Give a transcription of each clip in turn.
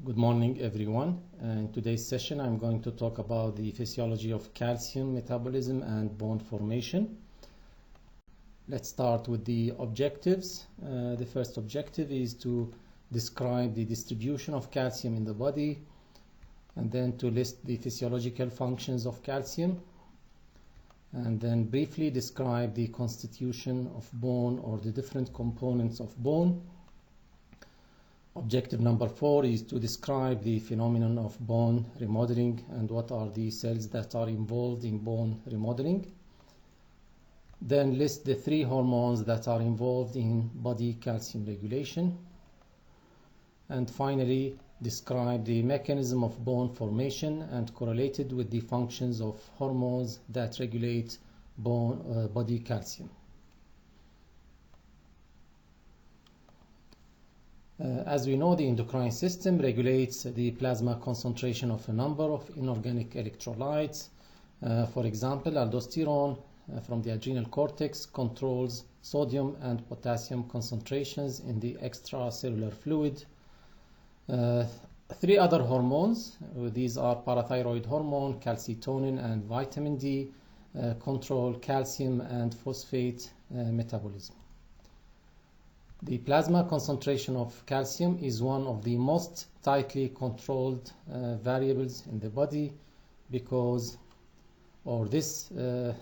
Good morning, everyone. In today's session, I'm going to talk about the physiology of calcium metabolism and bone formation. Let's start with the objectives. The first objective is to describe the distribution of calcium in the body, and then to list the physiological functions of calcium, and then briefly describe the constitution of bone or the different components of bone. Objective number 4 is to describe the phenomenon of bone remodeling and what are the cells that are involved in bone remodeling. Then list the 3 hormones that are involved in body calcium regulation. And finally, describe the mechanism of bone formation and correlated with the functions of hormones that regulate body calcium. As we know, the endocrine system regulates the plasma concentration of a number of inorganic electrolytes. For example, aldosterone from the adrenal cortex controls sodium and potassium concentrations in the extracellular fluid. 3 other hormones, these are parathyroid hormone, calcitonin, and vitamin D, control calcium and phosphate metabolism. The plasma concentration of calcium is one of the most tightly controlled variables in the body because the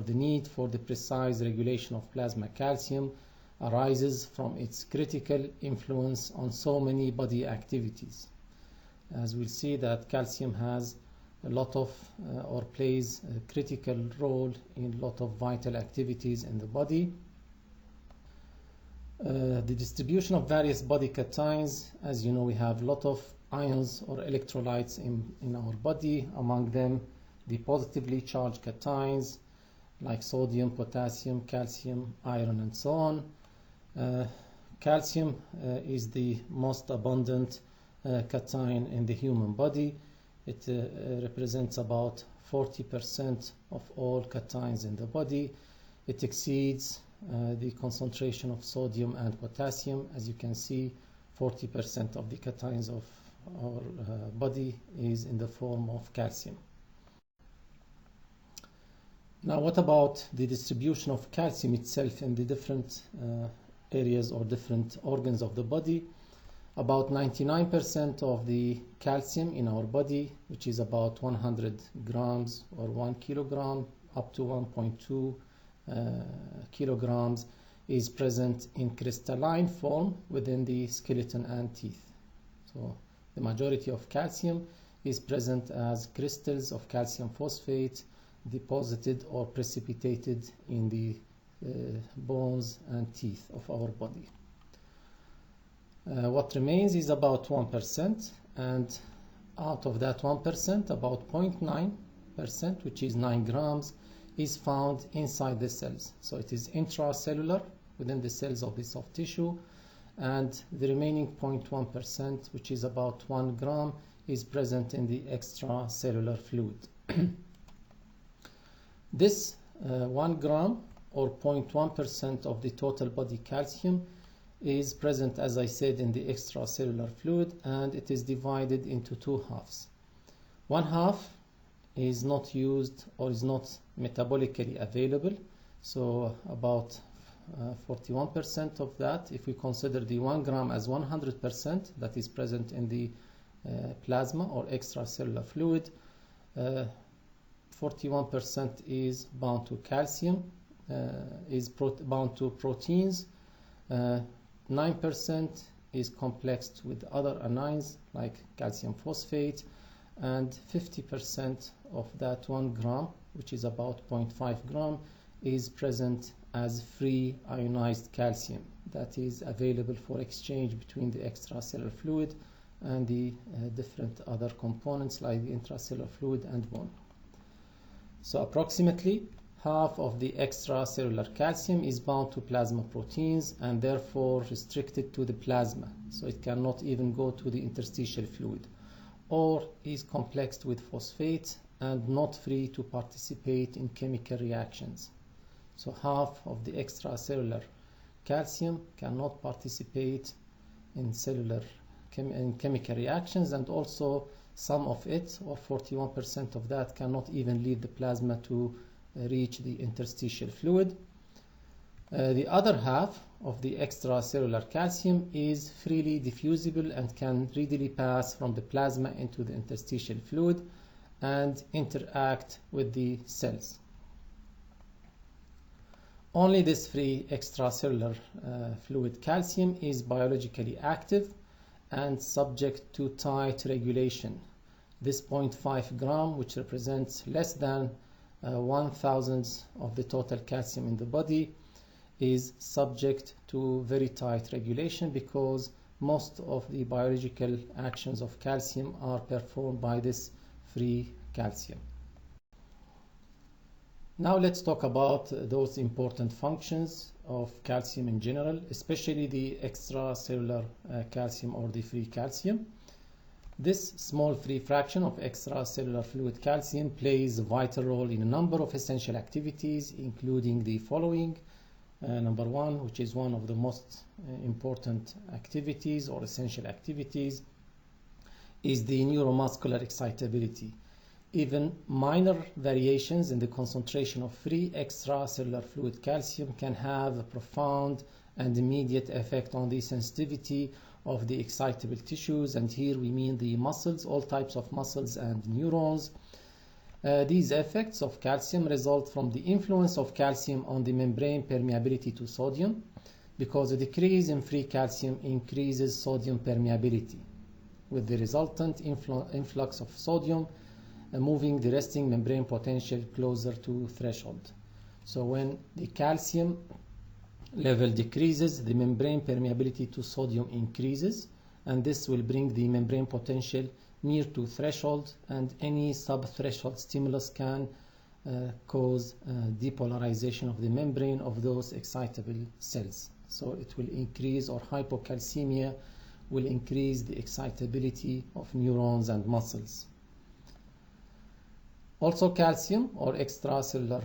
need for the precise regulation of plasma calcium arises from its critical influence on so many body activities. As we'll see that calcium has a lot of or plays a critical role in a lot of vital activities in the body. The distribution of various body cations, as you know, we have a lot of ions or electrolytes in our body, among them the positively charged cations like sodium, potassium, calcium, iron, and so on. Calcium is the most abundant cation in the human body. It represents about 40% of all cations in the body. It exceeds the concentration of sodium and potassium. As you can see, 40% of the cations of our body is in the form of calcium. Now, what about the distribution of calcium itself in the different areas or different organs of the body? About 99% of the calcium in our body, which is about 100 grams or 1 kilogram up to 1.2 kilograms, is present in crystalline form within the skeleton and teeth. So the majority of calcium is present as crystals of calcium phosphate deposited or precipitated in the bones and teeth of our body. What remains is about 1%, and out of that 1%, about 0.9%, which is 9 grams, is found inside the cells. So it is intracellular within the cells of the soft tissue, and the remaining 0.1%, which is about 1 gram, is present in the extracellular fluid. This 1 gram or 0.1% of the total body calcium is present, as I said, in the extracellular fluid, and it is divided into 2 halves. One half is not used or is not metabolically available, so about 41% of that, if we consider the 1 gram as 100% that is present in the plasma or extracellular fluid, 41% is bound to calcium, bound to proteins, 9% is complexed with other anions like calcium phosphate, and 50% of that 1 gram, which is about 0.5 gram, is present as free ionized calcium that is available for exchange between the extracellular fluid and the different other components like the intracellular fluid and bone. So approximately half of the extracellular calcium is bound to plasma proteins and therefore restricted to the plasma, so it cannot even go to the interstitial fluid, or is complexed with phosphate and not free to participate in chemical reactions. So half of the extracellular calcium cannot participate in cellular in chemical reactions, and also some of it, or 41% of that, cannot even leave the plasma to reach the interstitial fluid. The other half of the extracellular calcium is freely diffusible and can readily pass from the plasma into the interstitial fluid and interact with the cells. Only this free extracellular fluid calcium is biologically active and subject to tight regulation. This 0.5 gram, which represents less than 1/1000th of the total calcium in the body, is subject to very tight regulation because most of the biological actions of calcium are performed by this free calcium. Now let's talk about those important functions of calcium in general, especially the extracellular calcium or the free calcium. This small free fraction of extracellular fluid calcium plays a vital role in a number of essential activities, including the following. Number one, which is one of the most important activities or essential activities, is the neuromuscular excitability. Even minor variations in the concentration of free extracellular fluid calcium can have a profound and immediate effect on the sensitivity of the excitable tissues, and here we mean the muscles, all types of muscles and neurons. These effects of calcium result from the influence of calcium on the membrane permeability to sodium, because a decrease in free calcium increases sodium permeability, with the resultant influx of sodium moving the resting membrane potential closer to threshold. So when the calcium level decreases, the membrane permeability to sodium increases, and this will bring the membrane potential near to threshold, and any sub-threshold stimulus can cause depolarization of the membrane of those excitable cells. So it will increase, or hypocalcemia will increase the excitability of neurons and muscles. Also, calcium or extracellular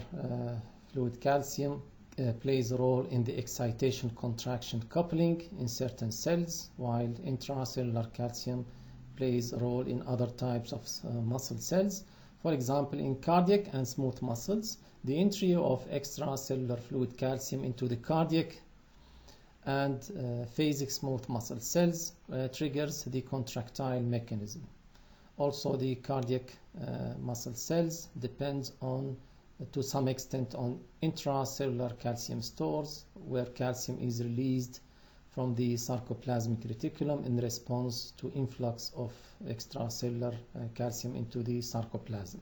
fluid calcium plays a role in the excitation contraction coupling in certain cells, while intracellular calcium plays a role in other types of muscle cells. For example, in cardiac and smooth muscles, the entry of extracellular fluid calcium into the cardiac and phasic smooth muscle cells triggers the contractile mechanism. Also, the cardiac muscle cells depend on, to some extent, on intracellular calcium stores, where calcium is released from the sarcoplasmic reticulum in response to influx of extracellular calcium into the sarcoplasm.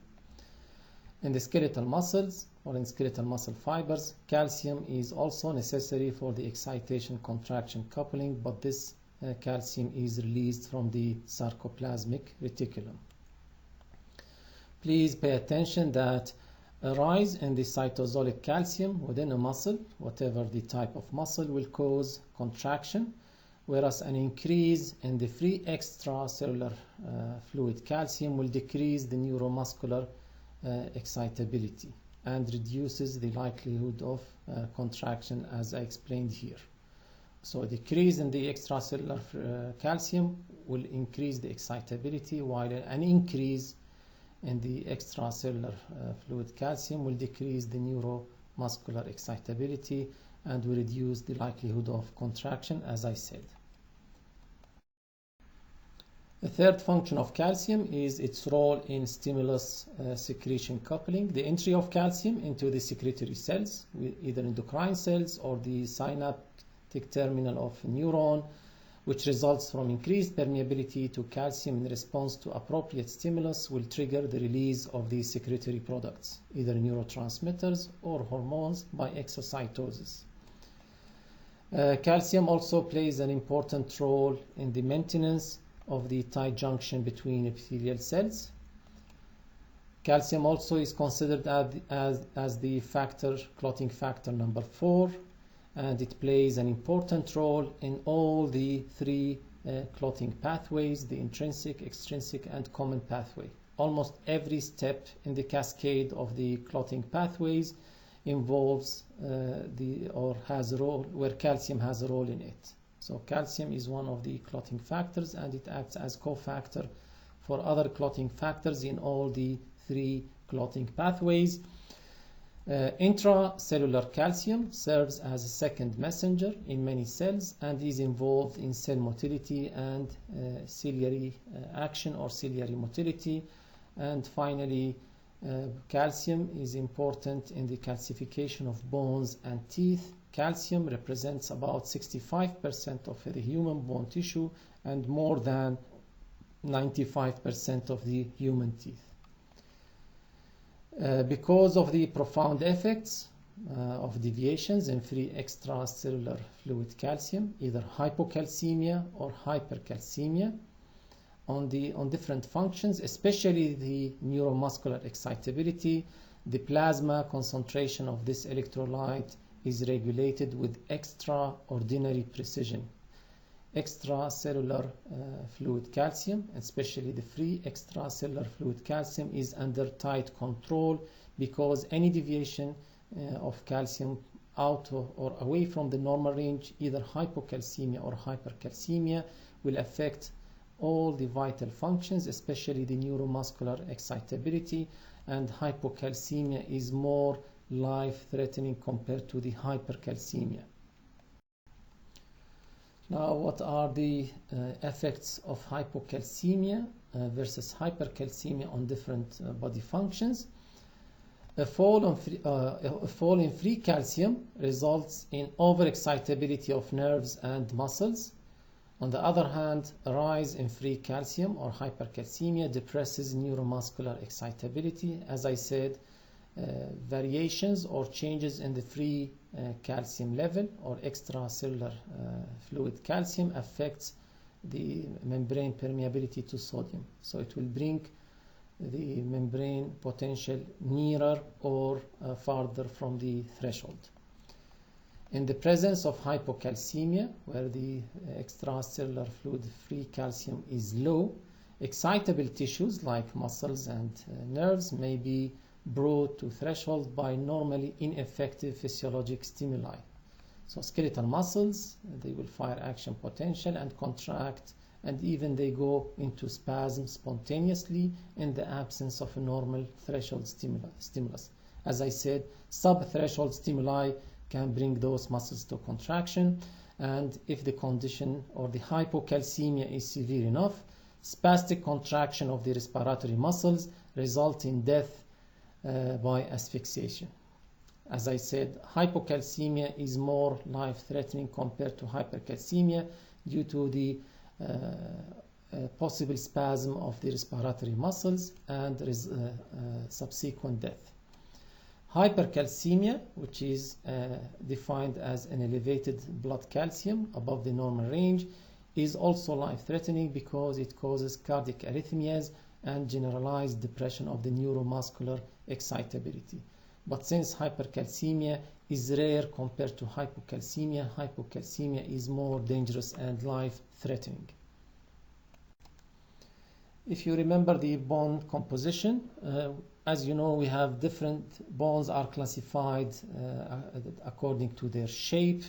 In the skeletal muscles, or in skeletal muscle fibers, calcium is also necessary for the excitation contraction coupling, but this calcium is released from the sarcoplasmic reticulum. Please pay attention that a rise in the cytosolic calcium within a muscle, whatever the type of muscle, will cause contraction, whereas an increase in the free extracellular fluid calcium will decrease the neuromuscular excitability and reduces the likelihood of contraction, as I explained here. So a decrease in the extracellular calcium will increase the excitability, while an increase in the extracellular fluid calcium will decrease the neuromuscular excitability and will reduce the likelihood of contraction, as I said. The third function of calcium is its role in stimulus secretion coupling. The entry of calcium into the secretory cells, either endocrine cells or the synaptic terminal of a neuron, which results from increased permeability to calcium in response to appropriate stimulus, will trigger the release of these secretory products, either neurotransmitters or hormones, by exocytosis. Calcium also plays an important role in the maintenance of the tight junction between epithelial cells. Calcium also is considered as the clotting factor number 4, and it plays an important role in all the three clotting pathways, the intrinsic, extrinsic, and common pathway. Almost every step in the cascade of the clotting pathways involves or has a role where calcium has a role in it. So calcium is one of the clotting factors, and it acts as cofactor for other clotting factors in all the three clotting pathways. Intracellular calcium serves as a second messenger in many cells and is involved in cell motility and ciliary action or ciliary motility. And finally, calcium is important in the calcification of bones and teeth. Calcium represents about 65% of the human bone tissue and more than 95% of the human teeth. Because of the profound effects of deviations in free extracellular fluid calcium, either hypocalcemia or hypercalcemia, on different functions, especially the neuromuscular excitability, the plasma concentration of this electrolyte is regulated with extraordinary precision. Extracellular fluid calcium, especially the free extracellular fluid calcium, is under tight control because any deviation of calcium out or away from the normal range, either hypocalcemia or hypercalcemia, will affect all the vital functions, especially the neuromuscular excitability, and hypocalcemia is more life-threatening compared to the hypercalcemia. Now, what are the effects of hypocalcemia versus hypercalcemia on different body functions? A fall in free calcium results in overexcitability of nerves and muscles. On the other hand, a rise in free calcium or hypercalcemia depresses neuromuscular excitability. As I said, variations or changes in the free calcium level or extracellular fluid calcium affects the membrane permeability to sodium. So it will bring the membrane potential nearer or farther from the threshold. In the presence of hypocalcemia, where the extracellular fluid free calcium is low, excitable tissues like muscles and nerves may be brought to threshold by normally ineffective physiologic stimuli. So skeletal muscles, they will fire action potential and contract, and even they go into spasm spontaneously in the absence of a normal threshold stimulus. As I said, sub-threshold stimuli can bring those muscles to contraction, and if the condition or the hypocalcemia is severe enough, spastic contraction of the respiratory muscles result in death by asphyxiation. As I said, hypocalcemia is more life-threatening compared to hypercalcemia due to the possible spasm of the respiratory muscles and subsequent death. Hypercalcemia, which is defined as an elevated blood calcium above the normal range, is also life-threatening because it causes cardiac arrhythmias and generalized depression of the neuromuscular excitability. But since hypercalcemia is rare compared to hypocalcemia, hypocalcemia is more dangerous and life-threatening. If you remember the bone composition, as you know, we have different bones are classified according to their shape.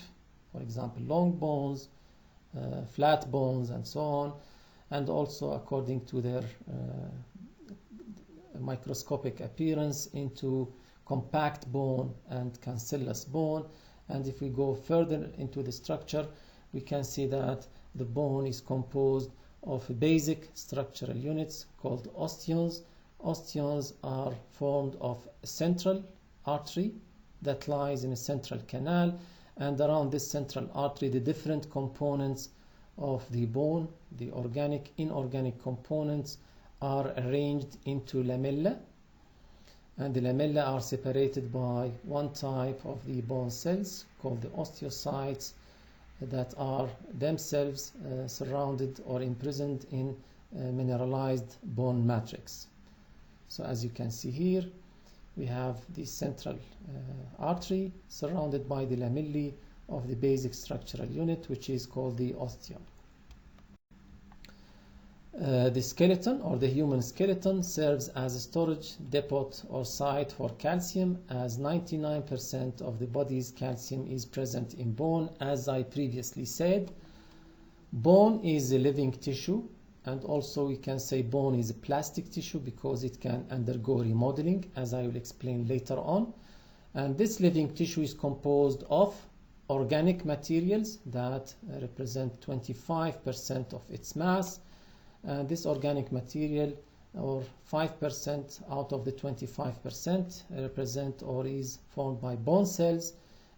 For example, long bones, flat bones, and so on, and also according to their microscopic appearance into compact bone and cancellous bone. And if we go further into the structure, we can see that the bone is composed of basic structural units called osteons. Osteons are formed of a central artery that lies in a central canal, and around this central artery the different components of the bone, the organic, inorganic components, are arranged into lamella, and the lamella are separated by one type of the bone cells called the osteocytes that are themselves surrounded or imprisoned in mineralized bone matrix. So as you can see here, we have the central artery surrounded by the lamellae of the basic structural unit, which is called the osteon. The skeleton or the human skeleton serves as a storage depot or site for calcium, as 99% of the body's calcium is present in bone, as I previously said. Bone is a living tissue, and also we can say bone is a plastic tissue because it can undergo remodeling, as I will explain later on. And this living tissue is composed of organic materials that represent 25% of its mass. This organic material, or 5% out of the 25%, represent or is formed by bone cells.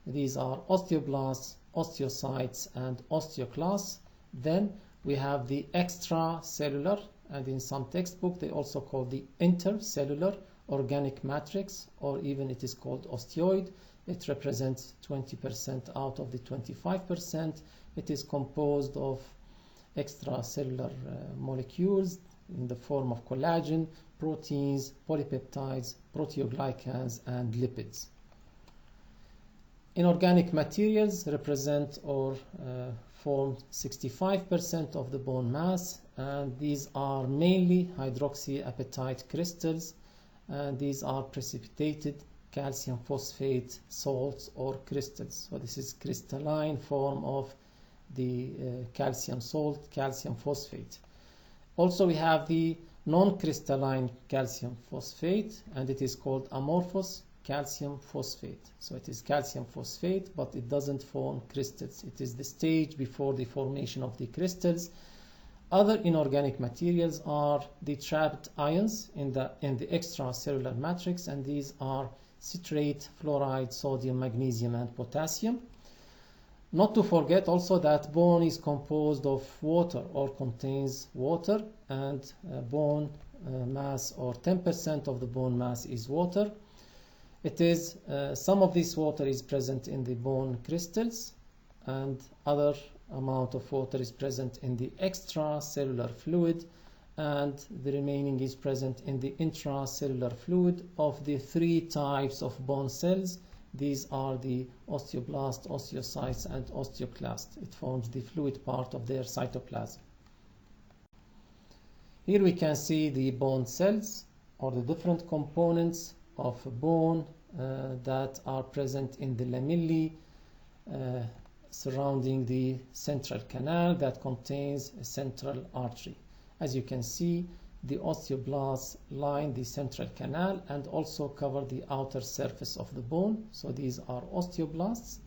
These are osteoblasts, osteocytes, and osteoclasts. Then we have the extracellular, and in some textbook they also call the intercellular organic matrix, or even it is called osteoid. It represents 20% out of the 25%. It is composed of extracellular molecules in the form of collagen, proteins, polypeptides, proteoglycans, and lipids. Inorganic materials represent or form 65% of the bone mass, and these are mainly hydroxyapatite crystals, and these are precipitated calcium phosphate salts or crystals. So this is crystalline form of the calcium salt, calcium phosphate. Also we have the non-crystalline calcium phosphate, and it is called amorphous calcium phosphate. So it is calcium phosphate, but it doesn't form crystals. It is the stage before the formation of the crystals. Other inorganic materials are the trapped ions in the extracellular matrix, and these are citrate, fluoride, sodium, magnesium, and potassium. Not to forget also that bone is composed of water or contains water, and bone mass, or 10% of the bone mass, is water. It is some of this water is present in the bone crystals, and other amount of water is present in the extracellular fluid, and the remaining is present in the intracellular fluid of the three types of bone cells. These are the osteoblasts, osteocytes, and osteoclasts. It forms the fluid part of their cytoplasm. Here we can see the bone cells, or the different components of bone that are present in the lamellae surrounding the central canal that contains a central artery. As you can see, the osteoblasts line the central canal and also cover the outer surface of the bone. So these are osteoblasts.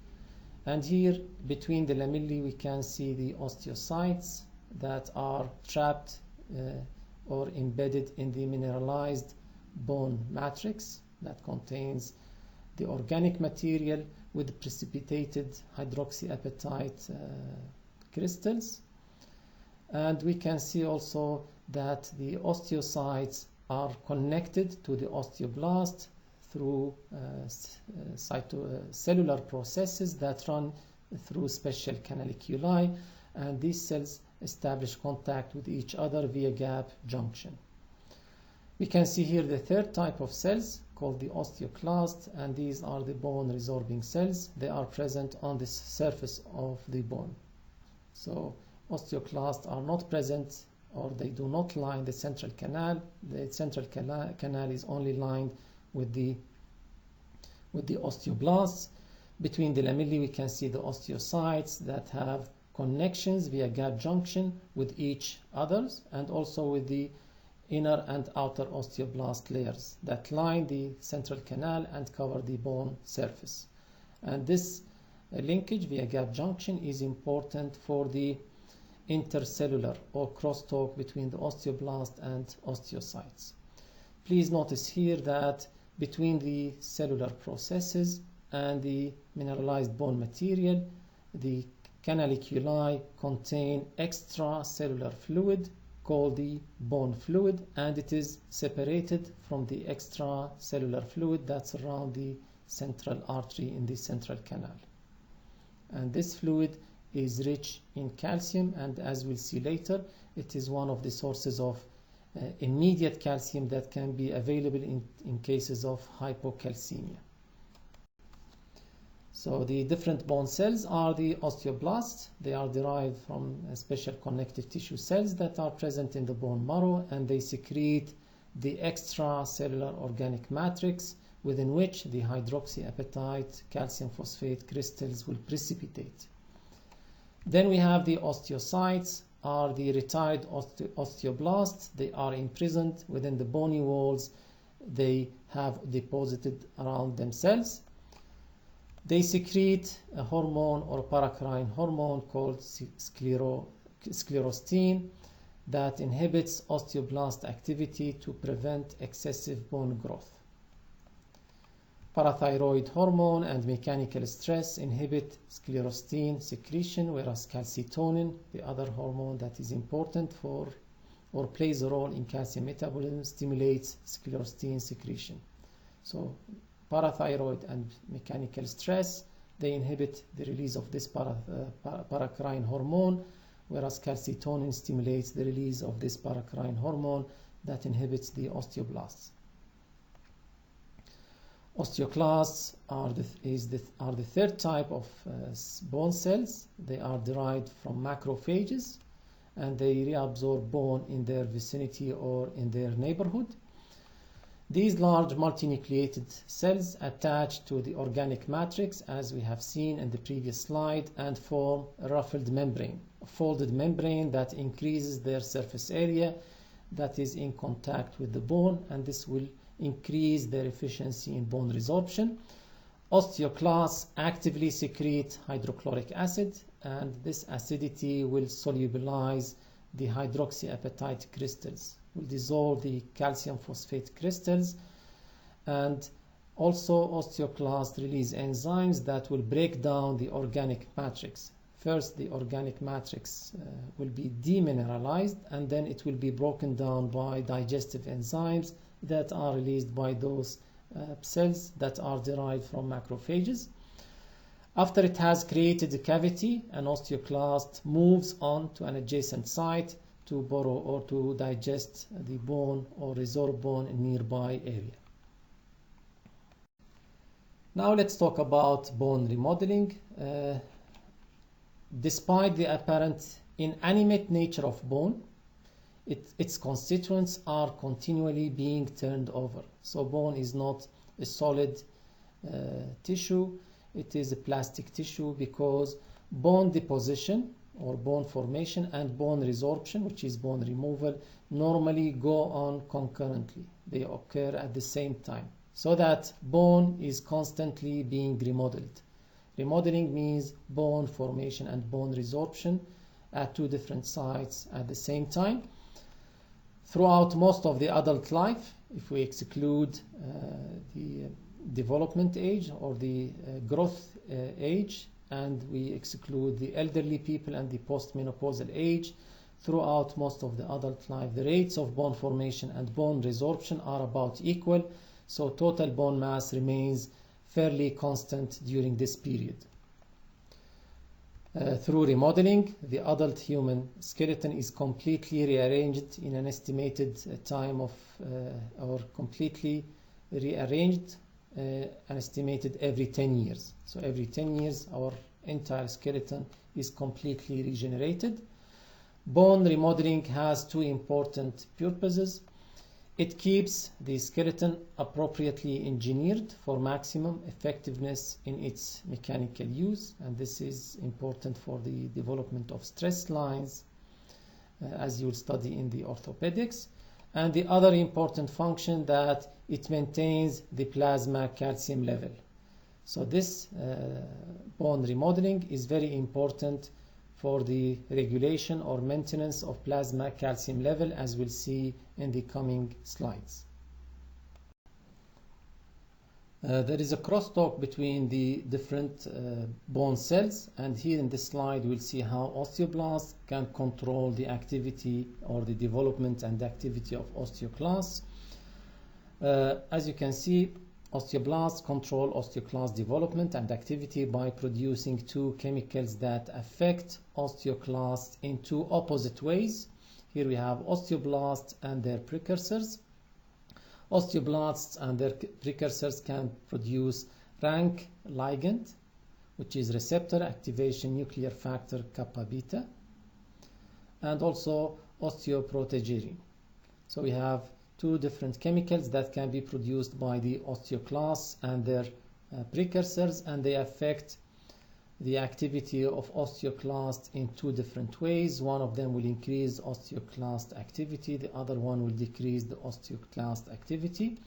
And here between the lamellae we can see the osteocytes that are trapped or embedded in the mineralized bone matrix that contains the organic material with precipitated hydroxyapatite crystals. And we can see also that the osteocytes are connected to the osteoblast through cellular processes that run through special canaliculi, and these cells establish contact with each other via gap junction. We can see here the third type of cells called the osteoclasts, and these are the bone resorbing cells. They are present on the surface of the bone. So osteoclasts are not present, or they do not line the central canal. The central canal is only lined with the osteoblasts. Between the lamellae we can see the osteocytes that have connections via gap junction with each others, and also with the inner and outer osteoblast layers that line the central canal and cover the bone surface. And this linkage via gap junction is important for the intercellular or crosstalk between the osteoblast and osteocytes. Please notice here that between the cellular processes and the mineralized bone material, the canaliculi contain extracellular fluid called the bone fluid, and it is separated from the extracellular fluid that surrounds the central artery in the central canal. And this fluid is rich in calcium, and as we'll see later, it is one of the sources of immediate calcium that can be available in cases of hypocalcemia. So the different bone cells are the osteoblasts. They are derived from special connective tissue cells that are present in the bone marrow, and they secrete the extracellular organic matrix within which the hydroxyapatite calcium phosphate crystals will precipitate. Then we have the osteocytes, are the retired osteoblasts. They are imprisoned within the bony walls. They have deposited around themselves. They secrete a hormone or paracrine hormone called sclerostin that inhibits osteoblast activity to prevent excessive bone growth. Parathyroid hormone and mechanical stress inhibit sclerostin secretion, whereas calcitonin, the other hormone that is important for or plays a role in calcium metabolism, stimulates sclerostin secretion. So parathyroid and mechanical stress, they inhibit the release of this paracrine hormone, whereas calcitonin stimulates the release of this paracrine hormone that inhibits the osteoblasts. Osteoclasts are the third type of bone cells. They are derived from macrophages, and they reabsorb bone in their vicinity or in their neighborhood. These large multinucleated cells attach to the organic matrix, as we have seen in the previous slide, and form a ruffled membrane, a folded membrane that increases their surface area that is in contact with the bone, and this will increase their efficiency in bone resorption. Osteoclasts actively secrete hydrochloric acid, and this acidity will solubilize the hydroxyapatite crystals, will dissolve the calcium phosphate crystals, and also osteoclasts release enzymes that will break down the organic matrix. First, the organic matrix will be demineralized, and then it will be broken down by digestive enzymes that are released by those cells that are derived from macrophages. After it has created a cavity, an osteoclast moves on to an adjacent site to borrow or to digest the bone or resorb bone in nearby area. Now let's talk about bone remodeling. Despite the apparent inanimate nature of bone, its constituents are continually being turned over. So bone is not a solid tissue, it is a plastic tissue, because bone deposition or bone formation and bone resorption, which is bone removal, normally go on concurrently. They occur at the same time, so that bone is constantly being remodeled. Remodeling means bone formation and bone resorption at two different sites at the same time. Throughout most of the adult life, if we exclude the development age or the growth age, and we exclude the elderly people and the postmenopausal age, throughout most of the adult life, the rates of bone formation and bone resorption are about equal, so total bone mass remains fairly constant during this period. Through remodeling, the adult human skeleton is completely rearranged in an estimated time of, or completely rearranged, an estimated every 10 years. So every 10 years, our entire skeleton is completely regenerated. Bone remodeling has two important purposes. It keeps the skeleton appropriately engineered for maximum effectiveness in its mechanical use, and this is important for the development of stress lines, as you will study in the orthopedics. And the other important function, that it maintains the plasma calcium level. So this bone remodeling is very important for the regulation or maintenance of plasma calcium level, as we'll see in the coming slides. There is a crosstalk between the different bone cells, and here in this slide we'll see how osteoblasts can control the activity or the development and activity of osteoclasts. As you can see, osteoblasts control osteoclast development and activity by producing two chemicals that affect osteoclasts in two opposite ways. Here we have osteoblasts and their precursors. Osteoblasts and their precursors can produce rank ligand, which is receptor activation nuclear factor kappa beta, and also osteoprotegerine. So we have two different chemicals that can be produced by the osteoclasts and their precursors, and they affect the activity of osteoclast in two different ways. One of them will increase osteoclast activity, the other one will decrease the osteoclast activity.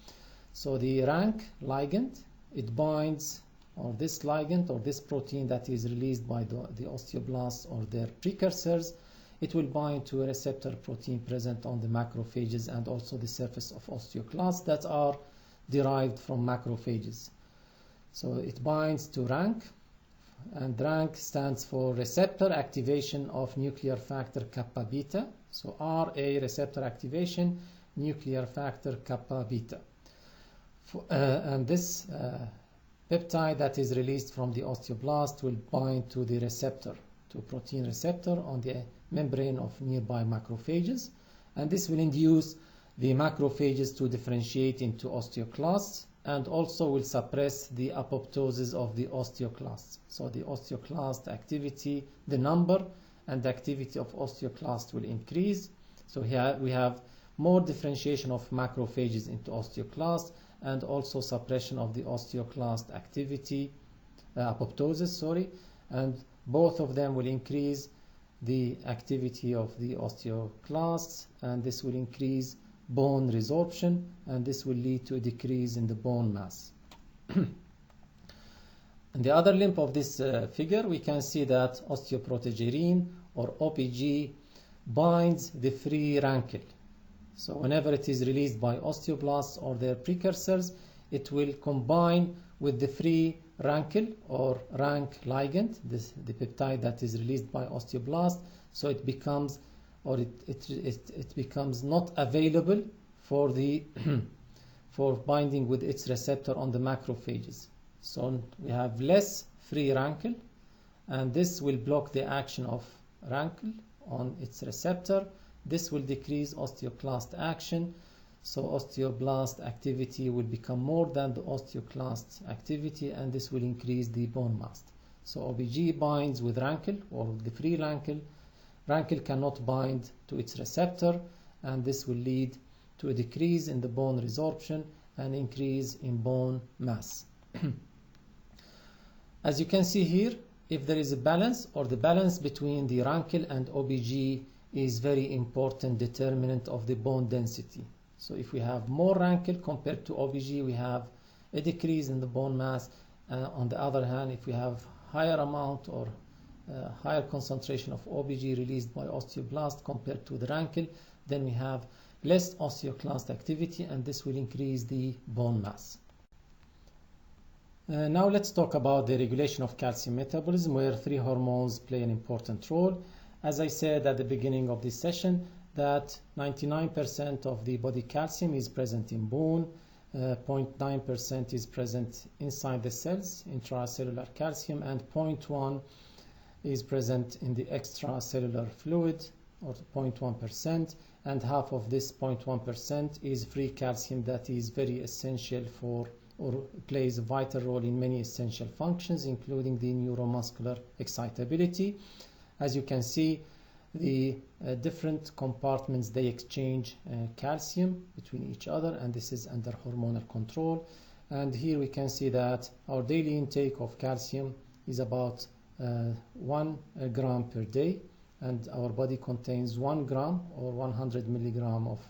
So the rank ligand, it binds, or this ligand or this protein that is released by the osteoblasts or their precursors, it will bind to a receptor protein present on the macrophages and also the surface of osteoclasts that are derived from macrophages. So it binds to rank, and rank stands for receptor activation of nuclear factor kappa beta. So RA, receptor activation, nuclear factor kappa beta. And this peptide that is released from the osteoblast will bind to the receptor, to protein receptor on the membrane of nearby macrophages, and this will induce the macrophages to differentiate into osteoclasts, and also will suppress the apoptosis of the osteoclasts. So the osteoclast activity, the number and the activity of osteoclasts will increase. So here we have more differentiation of macrophages into osteoclasts, and also suppression of the osteoclast activity, apoptosis, and both of them will increase the activity of the osteoclasts, and this will increase bone resorption, and this will lead to a decrease in the bone mass. In the other limb of this figure, we can see that osteoprotegerine, or OPG, binds the free rancle. So whenever it is released by osteoblasts or their precursors, it will combine with the free rancle or rank ligand, the peptide that is released by osteoblast, so it becomes, or it becomes not available for the for binding with its receptor on the macrophages. So we have less free rancle, and this will block the action of rancle on its receptor. This will decrease osteoclast action, so osteoblast activity will become more than the osteoclast activity, and this will increase the bone mass. So OPG binds with rancle, or the free rancle. Rancle cannot bind to its receptor, and this will lead to a decrease in the bone resorption and increase in bone mass. As you can see here, if there is a balance, or the balance between the rancle and OPG is very important determinant of the bone density. So if we have more rancle compared to OPG, we have a decrease in the bone mass. On the other hand, if we have higher amount or higher concentration of OPG released by osteoblast compared to the rancle, then we have less osteoclast activity, and this will increase the bone mass. Now let's talk about the regulation of calcium metabolism, where three hormones play an important role. As I said at the beginning of this session, that 99% of the body calcium is present in bone, 0.9% is present inside the cells, intracellular calcium, and 0.1 is present in the extracellular fluid, or 0.1%, and half of this 0.1% is free calcium that is very essential for, or plays a vital role in many essential functions, including the neuromuscular excitability. As you can see, the different compartments, they exchange calcium between each other, and this is under hormonal control. And here we can see that our daily intake of calcium is about 1 gram per day, and our body contains 1 gram or 100 milligram of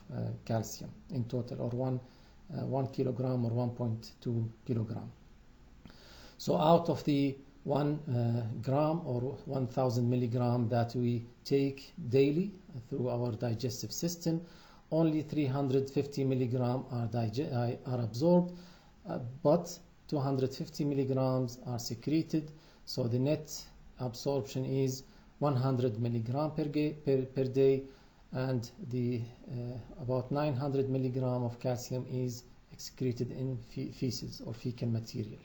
calcium in total, or 1 kilogram or 1.2 kilogram. So out of the 1 gram or 1000 milligram that we take daily through our digestive system, only 350 milligram are absorbed, but 250 milligrams are secreted. So the net absorption is 100 milligram per day, and the about 900 milligram of calcium is excreted in feces or fecal material.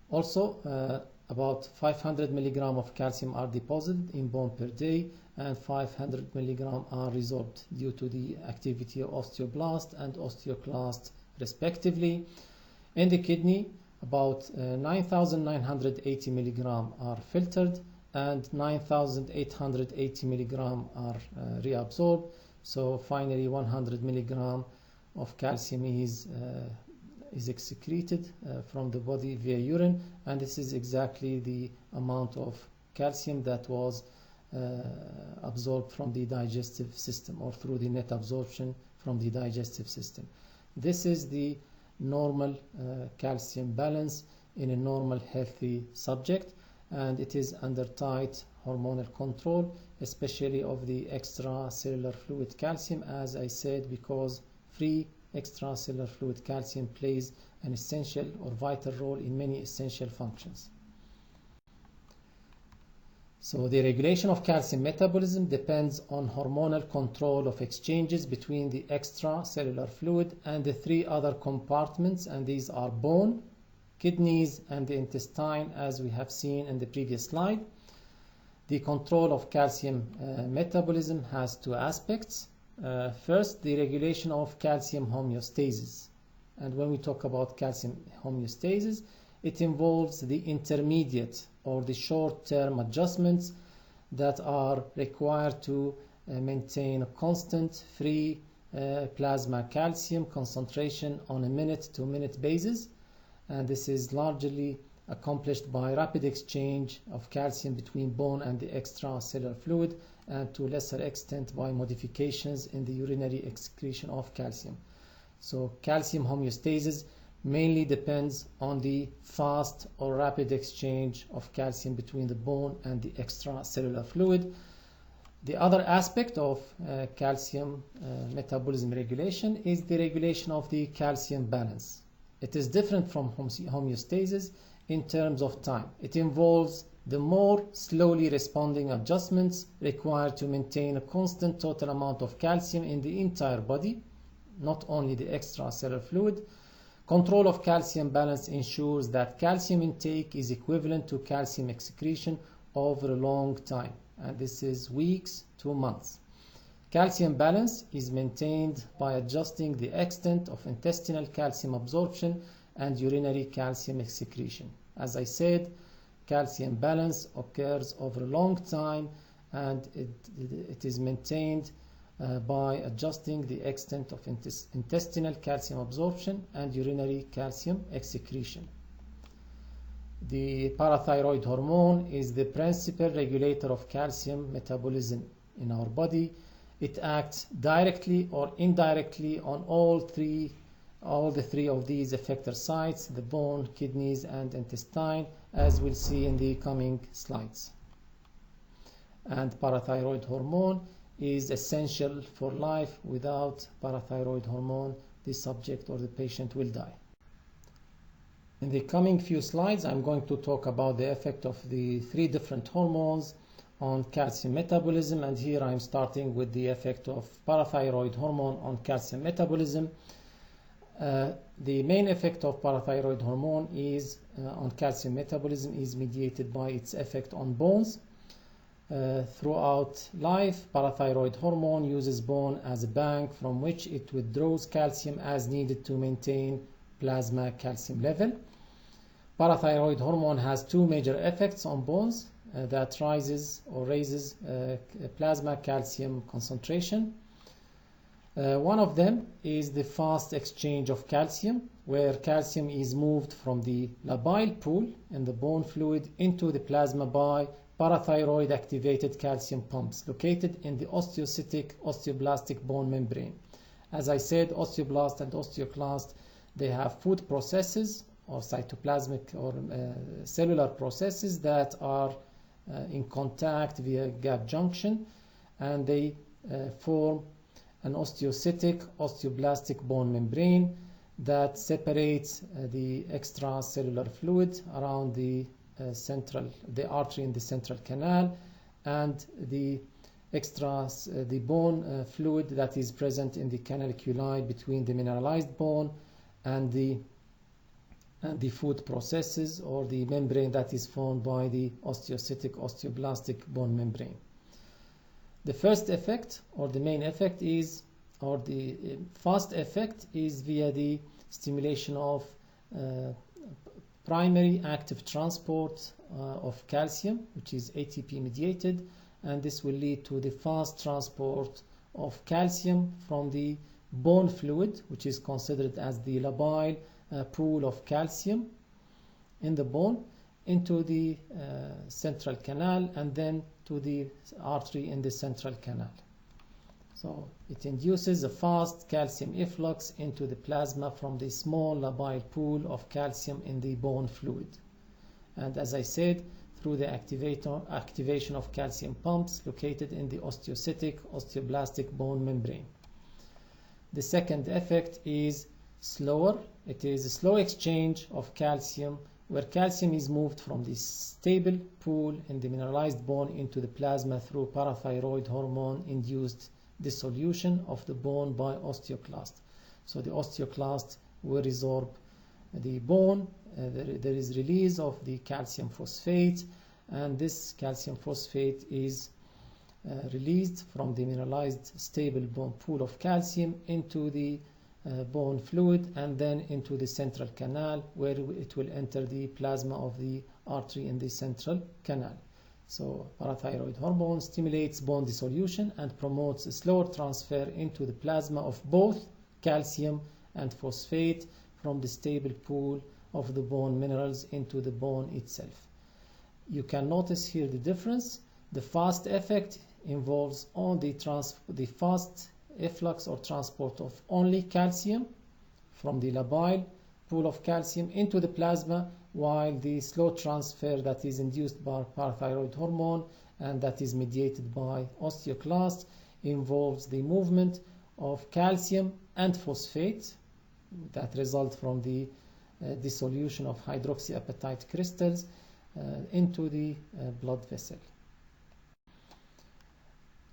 Also, about 500 milligram of calcium are deposited in bone per day, and 500 milligram are resorbed due to the activity of osteoblast and osteoclast respectively. In the kidney, about 9,980 milligram are filtered, and 9,880 milligram are reabsorbed. So finally 100 milligram of calcium is is excreted from the body via urine, and this is exactly the amount of calcium that was absorbed from the digestive system, or through the net absorption from the digestive system. This is the normal calcium balance in a normal healthy subject, and it is under tight hormonal control, especially of the extracellular fluid calcium, as I said, because free extracellular fluid calcium plays an essential or vital role in many essential functions. So the regulation of calcium metabolism depends on hormonal control of exchanges between the extracellular fluid and the three other compartments, and these are bone, kidneys, and the intestine, as we have seen in the previous slide. The control of calcium metabolism has two aspects. First, the regulation of calcium homeostasis. And when we talk about calcium homeostasis, it involves the intermediate or the short-term adjustments that are required to maintain a constant free plasma calcium concentration on a minute-to-minute basis. And this is largely accomplished by rapid exchange of calcium between bone and the extracellular fluid, and to a lesser extent by modifications in the urinary excretion of calcium. So calcium homeostasis mainly depends on the fast or rapid exchange of calcium between the bone and the extracellular fluid. The other aspect of calcium metabolism regulation is the regulation of the calcium balance. It is different from homeostasis in terms of time. It involves the more slowly responding adjustments required to maintain a constant total amount of calcium in the entire body, not only the extracellular fluid. Control of calcium balance ensures that calcium intake is equivalent to calcium excretion over a long time, and this is weeks to months. Calcium balance is maintained by adjusting the extent of intestinal calcium absorption and urinary calcium excretion. As I said, calcium balance occurs over a long time, and it is maintained by adjusting the extent of intestinal calcium absorption and urinary calcium excretion. The parathyroid hormone is the principal regulator of calcium metabolism in our body. It acts directly or indirectly on all the three of these effector sites, the bone, kidneys, and intestine, as we'll see in the coming slides. And parathyroid hormone is essential for life. Without parathyroid hormone, the subject or the patient will die. In the coming few slides, I'm going to talk about the effect of the three different hormones on calcium metabolism, and here I'm starting with the effect of parathyroid hormone on calcium metabolism. The main effect of parathyroid hormone is on calcium metabolism is mediated by its effect on bones. Throughout life, parathyroid hormone uses bone as a bank from which it withdraws calcium as needed to maintain plasma calcium level. Parathyroid hormone has two major effects on bones that raises plasma calcium concentration. One of them is the fast exchange of calcium, where calcium is moved from the labile pool in the bone fluid into the plasma by parathyroid activated calcium pumps located in the osteocytic osteoblastic bone membrane. As I said, osteoblasts and osteoclasts, they have food processes or cytoplasmic or cellular processes that are in contact via gap junction, and they form an osteocytic osteoblastic bone membrane that separates the extracellular fluid around the artery in the central canal, and the bone fluid that is present in the canaliculi between the mineralized bone and the food processes or the membrane that is formed by the osteocytic osteoblastic bone membrane. The first effect, or the main effect, is, or the fast effect, is via the stimulation of primary active transport of calcium, which is ATP mediated, and this will lead to the fast transport of calcium from the bone fluid, which is considered as the labile pool of calcium in the bone into the central canal and then to the artery in the central canal. So it induces a fast calcium efflux into the plasma from the small labile pool of calcium in the bone fluid. And as I said, through the activation of calcium pumps located in the osteocytic osteoblastic bone membrane. The second effect is slower. It is a slow exchange of calcium, where calcium is moved from the stable pool in the mineralized bone into the plasma through parathyroid hormone induced dissolution of the bone by osteoclast. So the osteoclast will resorb the bone. There is release of the calcium phosphate, and this calcium phosphate is released from the mineralized stable bone pool of calcium into the bone fluid and then into the central canal, where it will enter the plasma of the artery in the central canal. So parathyroid hormone stimulates bone dissolution and promotes a slower transfer into the plasma of both calcium and phosphate from the stable pool of the bone minerals into the bone itself. You can notice here the difference. The fast effect involves only the fast efflux or transport of only calcium from the labile pool of calcium into the plasma, while the slow transfer that is induced by parathyroid hormone and that is mediated by osteoclast involves the movement of calcium and phosphate that result from the dissolution of hydroxyapatite crystals into the blood vessel.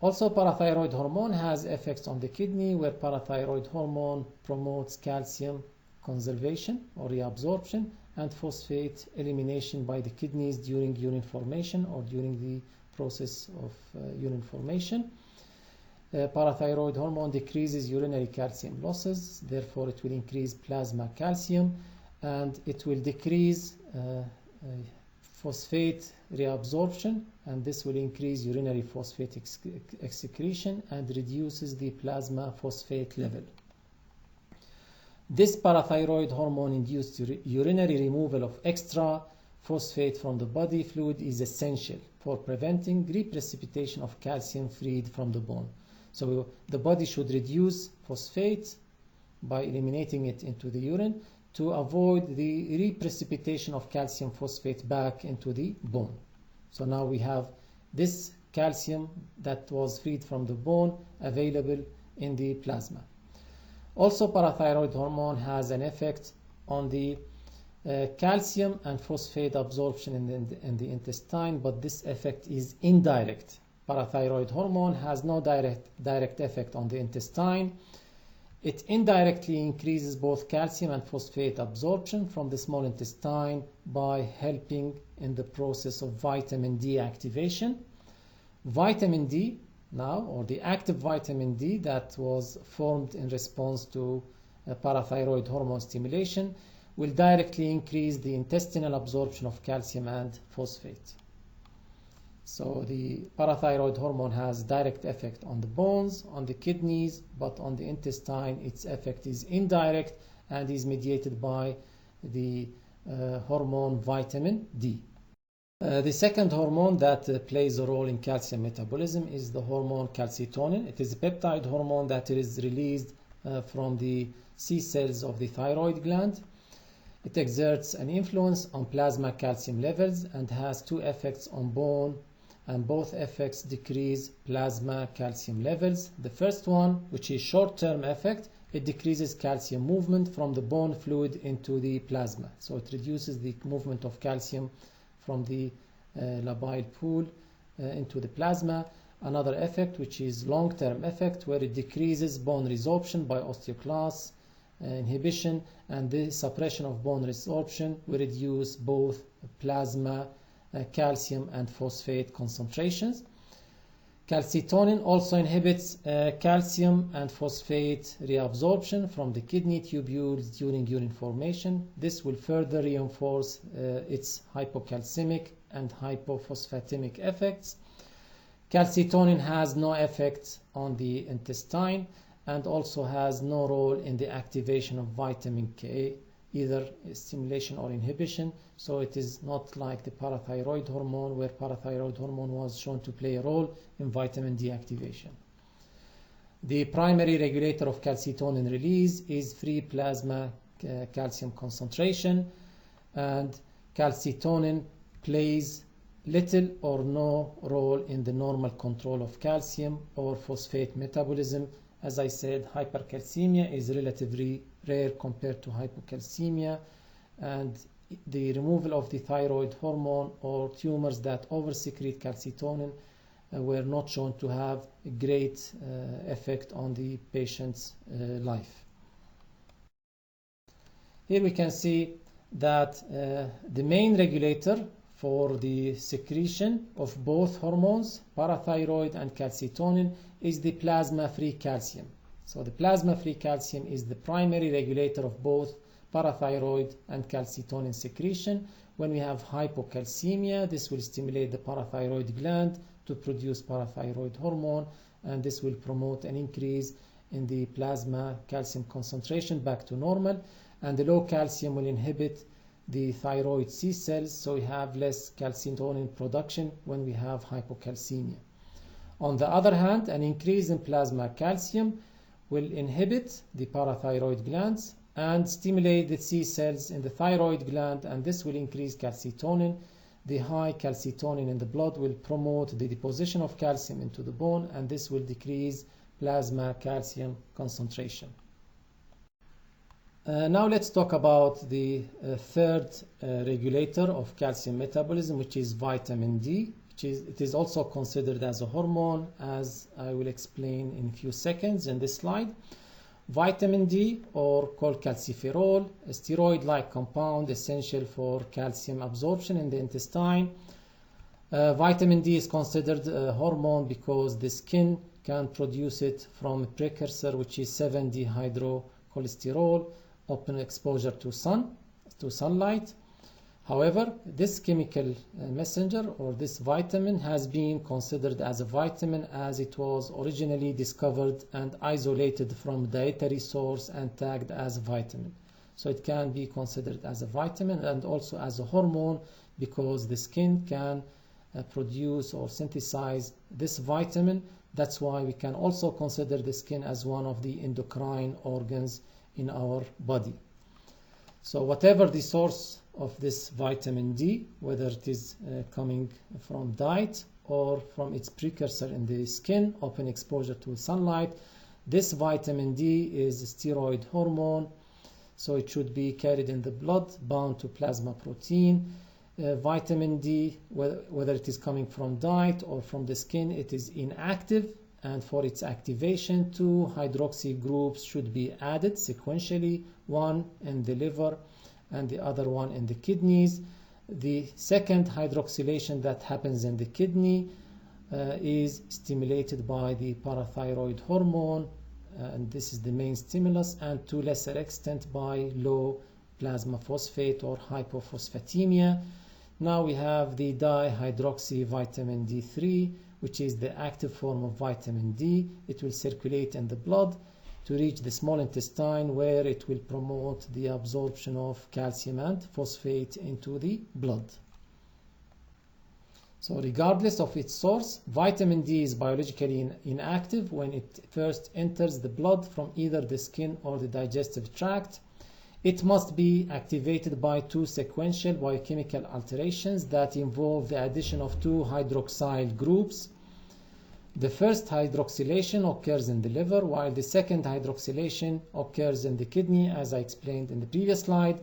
Also, parathyroid hormone has effects on the kidney, where parathyroid hormone promotes calcium conservation or reabsorption and phosphate elimination by the kidneys during urine formation or during the process of urine formation. Parathyroid hormone decreases urinary calcium losses, therefore it will increase plasma calcium, and it will decrease phosphate reabsorption, and this will increase urinary phosphate excretion and reduces the plasma phosphate level. This parathyroid hormone-induced urinary removal of extra phosphate from the body fluid is essential for preventing reprecipitation of calcium freed from the bone. So the body should reduce phosphate by eliminating it into the urine to avoid the reprecipitation of calcium phosphate back into the bone. So now we have this calcium that was freed from the bone available in the plasma. Also, parathyroid hormone has an effect on the calcium and phosphate absorption in the intestine, but this effect is indirect. Parathyroid hormone has no direct effect on the intestine. It indirectly increases both calcium and phosphate absorption from the small intestine by helping in the process of vitamin D activation. Vitamin D now, or the active vitamin D that was formed in response to parathyroid hormone stimulation, will directly increase the intestinal absorption of calcium and phosphate. So the parathyroid hormone has direct effect on the bones, on the kidneys, but on the intestine its effect is indirect and is mediated by the hormone vitamin D. The second hormone that plays a role in calcium metabolism is the hormone calcitonin. It is a peptide hormone that is released from the C cells of the thyroid gland. It exerts an influence on plasma calcium levels and has two effects on bone, and both effects decrease plasma calcium levels. The first one, which is short-term effect, it decreases calcium movement from the bone fluid into the plasma. So it reduces the movement of calcium from the labile pool into the plasma. Another effect, which is long-term effect, where it decreases bone resorption by osteoclasts inhibition, and the suppression of bone resorption will reduce both plasma calcium and phosphate concentrations. Calcitonin also inhibits calcium and phosphate reabsorption from the kidney tubules during urine formation. This will further reinforce its hypocalcemic and hypophosphatemic effects. Calcitonin has no effect on the intestine and also has no role in the activation of vitamin K, either stimulation or inhibition. So it is not like the parathyroid hormone, where parathyroid hormone was shown to play a role in vitamin D activation. The primary regulator of calcitonin release is free plasma calcium concentration, and calcitonin plays little or no role in the normal control of calcium or phosphate metabolism. As I said, hypercalcemia is relatively rare compared to hypocalcemia, and the removal of the thyroid hormone or tumors that oversecrete calcitonin were not shown to have a great effect on the patient's life. Here we can see that the main regulator for the secretion of both hormones, parathyroid and calcitonin, is the plasma-free calcium. So the plasma-free calcium is the primary regulator of both parathyroid and calcitonin secretion. When we have hypocalcemia, this will stimulate the parathyroid gland to produce parathyroid hormone, and this will promote an increase in the plasma calcium concentration back to normal, and the low calcium will inhibit the thyroid C cells, so we have less calcitonin production when we have hypocalcemia. On the other hand, an increase in plasma calcium will inhibit the parathyroid glands and stimulate the C cells in the thyroid gland, and this will increase calcitonin. The high calcitonin in the blood will promote the deposition of calcium into the bone, and this will decrease plasma calcium concentration. Now let's talk about the third regulator of calcium metabolism, which is vitamin D. It is also considered as a hormone, as I will explain in a few seconds in this slide. Vitamin D, or called calciferol, a steroid-like compound essential for calcium absorption in the intestine. Vitamin D is considered a hormone because the skin can produce it from a precursor, which is 7-dehydrocholesterol, upon exposure to sunlight. However, this chemical messenger, or this vitamin, has been considered as a vitamin as it was originally discovered and isolated from dietary source and tagged as a vitamin. So it can be considered as a vitamin and also as a hormone because the skin can produce or synthesize this vitamin. That's why we can also consider the skin as one of the endocrine organs in our body. So whatever the source of this vitamin D, whether it is coming from diet or from its precursor in the skin upon exposure to sunlight, this vitamin D is a steroid hormone, so it should be carried in the blood bound to plasma protein. Vitamin D, whether it is coming from diet or from the skin, it is inactive, and for its activation, 2 hydroxy groups should be added sequentially, one in the liver and the other one in the kidneys. The second hydroxylation that happens in the kidney is stimulated by the parathyroid hormone, and this is the main stimulus, and to lesser extent by low plasma phosphate or hypophosphatemia. Now we have the dihydroxy vitamin D3, which is the active form of vitamin D. It will circulate in the blood to reach the small intestine, where it will promote the absorption of calcium and phosphate into the blood. So regardless of its source, vitamin D is biologically inactive when it first enters the blood from either the skin or the digestive tract. It must be activated by 2 sequential biochemical alterations that involve the addition of 2 hydroxyl groups. The first hydroxylation occurs in the liver, while the second hydroxylation occurs in the kidney, as I explained in the previous slide.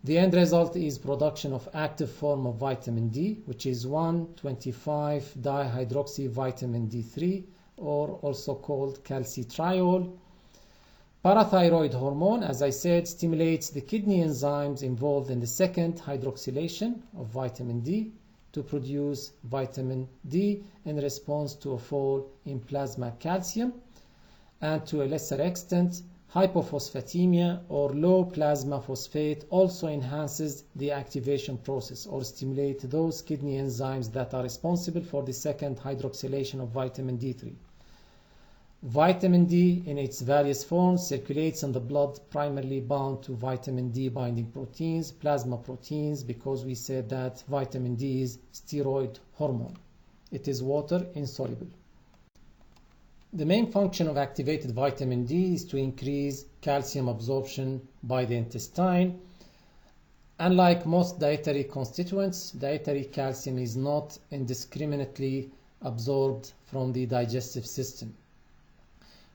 The end result is production of active form of vitamin D, which is 1,25-dihydroxy vitamin D3, or also called calcitriol. Parathyroid hormone, as I said, stimulates the kidney enzymes involved in the second hydroxylation of vitamin D to produce vitamin D in response to a fall in plasma calcium, and to a lesser extent, hypophosphatemia or low plasma phosphate also enhances the activation process or stimulate those kidney enzymes that are responsible for the second hydroxylation of vitamin D3. Vitamin D in its various forms circulates in the blood, primarily bound to vitamin D binding proteins, plasma proteins, because we said that vitamin D is steroid hormone. It is water insoluble. The main function of activated vitamin D is to increase calcium absorption by the intestine. Unlike most dietary constituents, dietary calcium is not indiscriminately absorbed from the digestive system,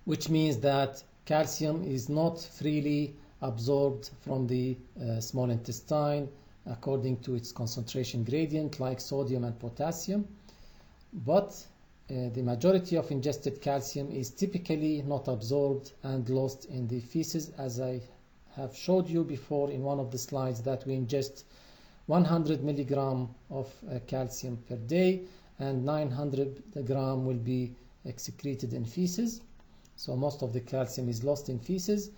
which means that calcium is not freely absorbed from the small intestine according to its concentration gradient like sodium and potassium, but the majority of ingested calcium is typically not absorbed and lost in the feces, as I have showed you before in one of the slides that we ingest 100 milligram of calcium per day and 900 gram will be excreted in feces. So most of the calcium is lost in feces.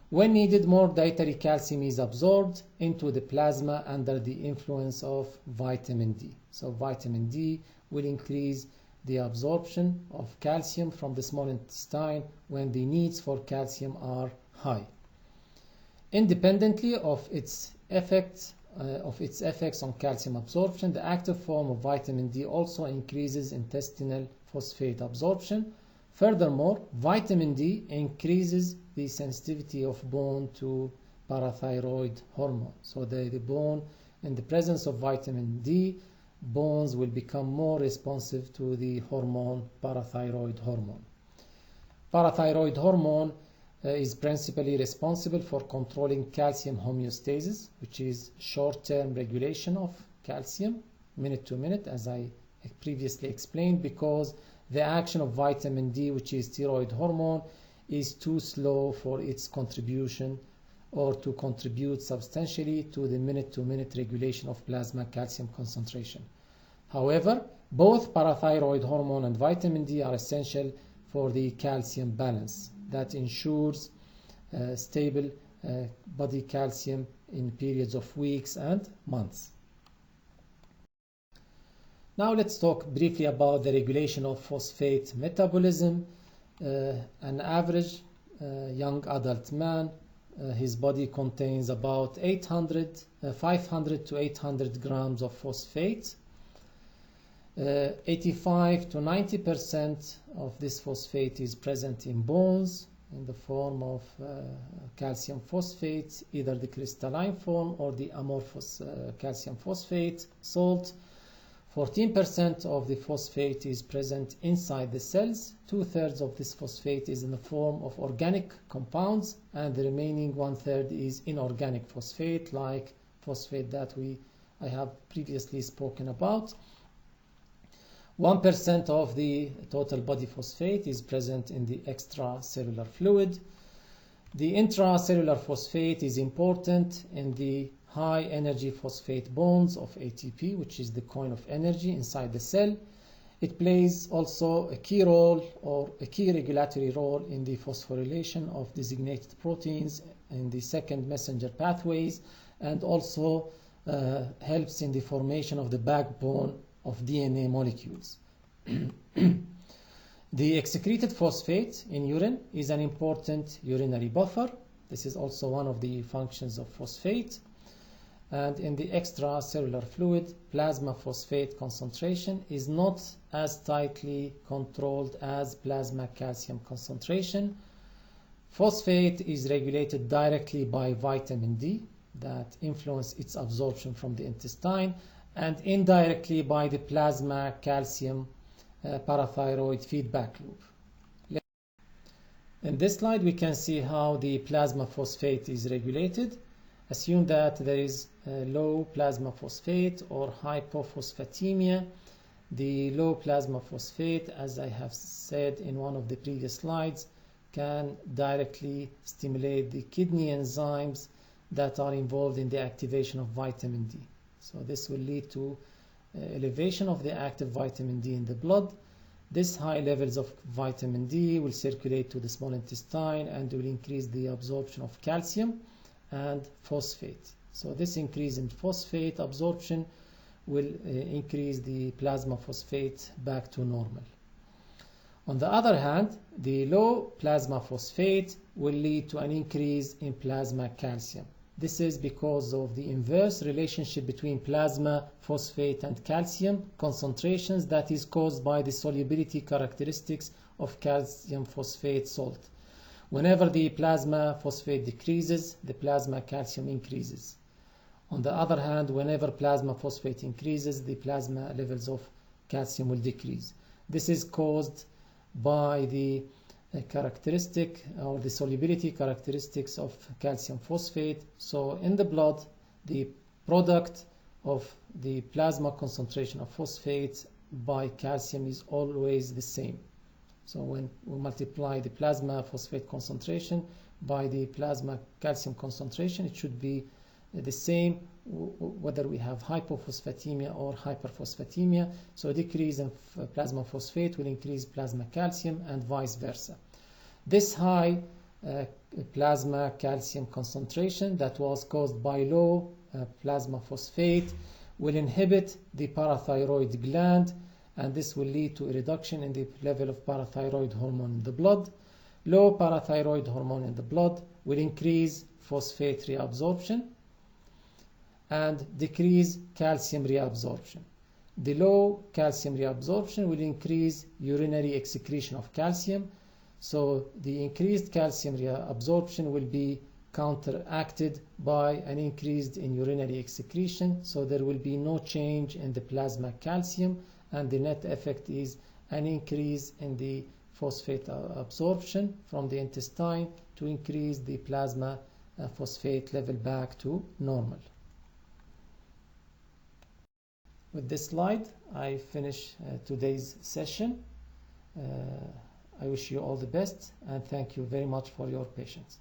When needed, more dietary calcium is absorbed into the plasma under the influence of vitamin D. So vitamin D will increase the absorption of calcium from the small intestine when the needs for calcium are high. Independently of its effects on calcium absorption, the active form of vitamin D also increases intestinal phosphate absorption. Furthermore, vitamin D increases the sensitivity of bone to parathyroid hormone. So the bone, in the presence of vitamin D, bones will become more responsive to the hormone, parathyroid hormone. Parathyroid hormone is principally responsible for controlling calcium homeostasis, which is short-term regulation of calcium, minute to minute, as I previously explained, because the action of vitamin D, which is steroid hormone, is too slow for its contribution or to contribute substantially to the minute-to-minute regulation of plasma calcium concentration. However, both parathyroid hormone and vitamin D are essential for the calcium balance that ensures stable body calcium in periods of weeks and months. Now let's talk briefly about the regulation of phosphate metabolism. An average young adult man, his body contains about 500 to 800 grams of phosphate. 85 to 90% of this phosphate is present in bones in the form of calcium phosphate, either the crystalline form or the amorphous calcium phosphate salt. 14% of the phosphate is present inside the cells. 2/3 of this phosphate is in the form of organic compounds, and the remaining 1/3 is inorganic phosphate, like phosphate that I have previously spoken about. 1% of the total body phosphate is present in the extracellular fluid. The intracellular phosphate is important in the high energy phosphate bonds of ATP, which is the coin of energy inside the cell. It plays also a key role or a key regulatory role in the phosphorylation of designated proteins in the second messenger pathways, and also helps in the formation of the backbone of DNA molecules. The excreted phosphate in urine is an important urinary buffer. This is also one of the functions of phosphate. And in the extracellular fluid, plasma phosphate concentration is not as tightly controlled as plasma calcium concentration. Phosphate is regulated directly by vitamin D that influence its absorption from the intestine, and indirectly by the plasma calcium parathyroid feedback loop. In this slide we can see how the plasma phosphate is regulated. Assume that there is low plasma phosphate or hypophosphatemia. The low plasma phosphate, as I have said in one of the previous slides, can directly stimulate the kidney enzymes that are involved in the activation of vitamin D. So this will lead to elevation of the active vitamin D in the blood. This high levels of vitamin D will circulate to the small intestine and will increase the absorption of calcium and phosphate. So this increase in phosphate absorption will increase the plasma phosphate back to normal. On the other hand, the low plasma phosphate will lead to an increase in plasma calcium. This is because of the inverse relationship between plasma phosphate and calcium concentrations that is caused by the solubility characteristics of calcium phosphate salt. Whenever the plasma phosphate decreases, the plasma calcium increases. On the other hand, whenever plasma phosphate increases, the plasma levels of calcium will decrease. This is caused by the characteristic or the solubility characteristics of calcium phosphate. So in the blood, the product of the plasma concentration of phosphate by calcium is always the same. So when we multiply the plasma phosphate concentration by the plasma calcium concentration, it should be the same whether we have hypophosphatemia or hyperphosphatemia. So a decrease in plasma phosphate will increase plasma calcium and vice versa. This high plasma calcium concentration that was caused by low plasma phosphate will inhibit the parathyroid gland, and this will lead to a reduction in the level of parathyroid hormone in the blood. Low parathyroid hormone in the blood will increase phosphate reabsorption and decrease calcium reabsorption. The low calcium reabsorption will increase urinary excretion of calcium. So the increased calcium reabsorption will be counteracted by an increase in urinary excretion. So there will be no change in the plasma calcium, and the net effect is an increase in the phosphate absorption from the intestine to increase the plasma phosphate level back to normal. With this slide, I finish today's session. I wish you all the best and thank you very much for your patience.